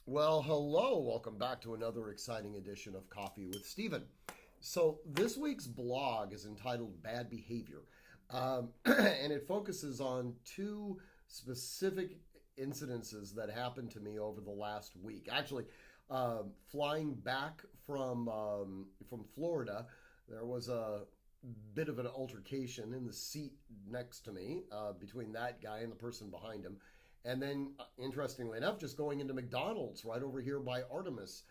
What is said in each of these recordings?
Well, hello. Welcome back to another exciting edition of Coffee with Stephen. So, this week's blog is entitled Bad Behavior, and it focuses on two specific incidences that happened to me over the last week. Actually, flying back from Florida, there was a bit of an altercation in the seat next to me between that guy and the person behind him. And then, interestingly enough, just going into McDonald's right over here by Artemis,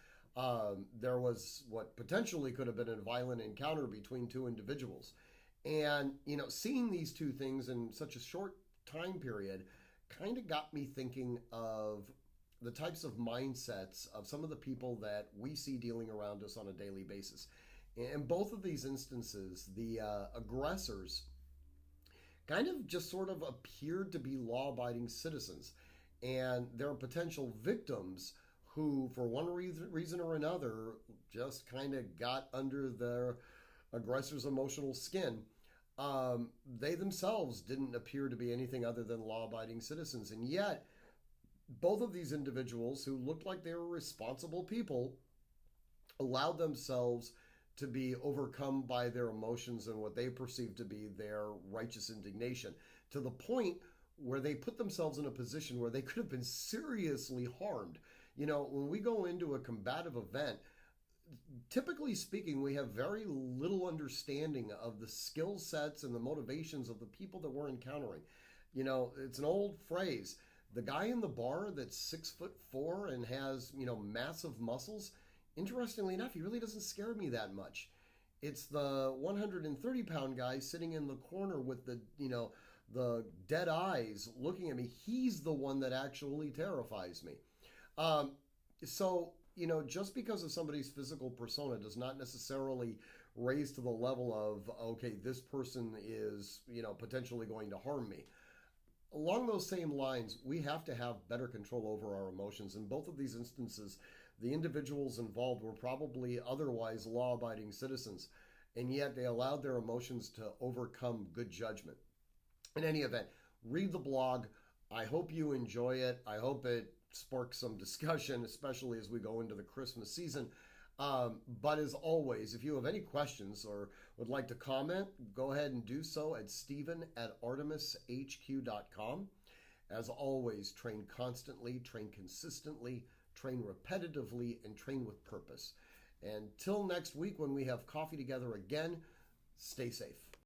there was what potentially could have been a violent encounter between two individuals. And, seeing these two things in such a short time period kind of got me thinking of the types of mindsets of some of the people that we see dealing around us on a daily basis. In both of these instances, the aggressors kind of just sort of appeared to be law abiding citizens. And there are potential victims who, for one reason or another, just kind of got under their aggressor's emotional skin. They themselves didn't appear to be anything other than law abiding citizens. And yet, both of these individuals who looked like they were responsible people allowed themselves to be overcome by their emotions and what they perceived to be their righteous indignation, to the point where they put themselves in a position where they could have been seriously harmed. When we go into a combative event, typically speaking, we have very little understanding of the skill sets and the motivations of the people that we're encountering. It's an old phrase. The guy in the bar that's 6'4" and has, massive muscles, interestingly enough, he really doesn't scare me that much. It's the 130-pound guy sitting in the corner with the dead eyes looking at me. He's the one that actually terrifies me. Just because of somebody's physical persona does not necessarily raise to the level of, okay, this person is, potentially going to harm me. Along those same lines, we have to have better control over our emotions. In both of these instances, the individuals involved were probably otherwise law abiding citizens, and yet they allowed their emotions to overcome good judgment. In any event, read the blog. I hope you enjoy it. I hope it sparks some discussion, especially as we go into the Christmas season. But as always, if you have any questions or would like to comment, go ahead and do so at stephen@artemishq.com. As always, train constantly, train consistently, train repetitively, and train with purpose. Until next week when we have coffee together again, stay safe.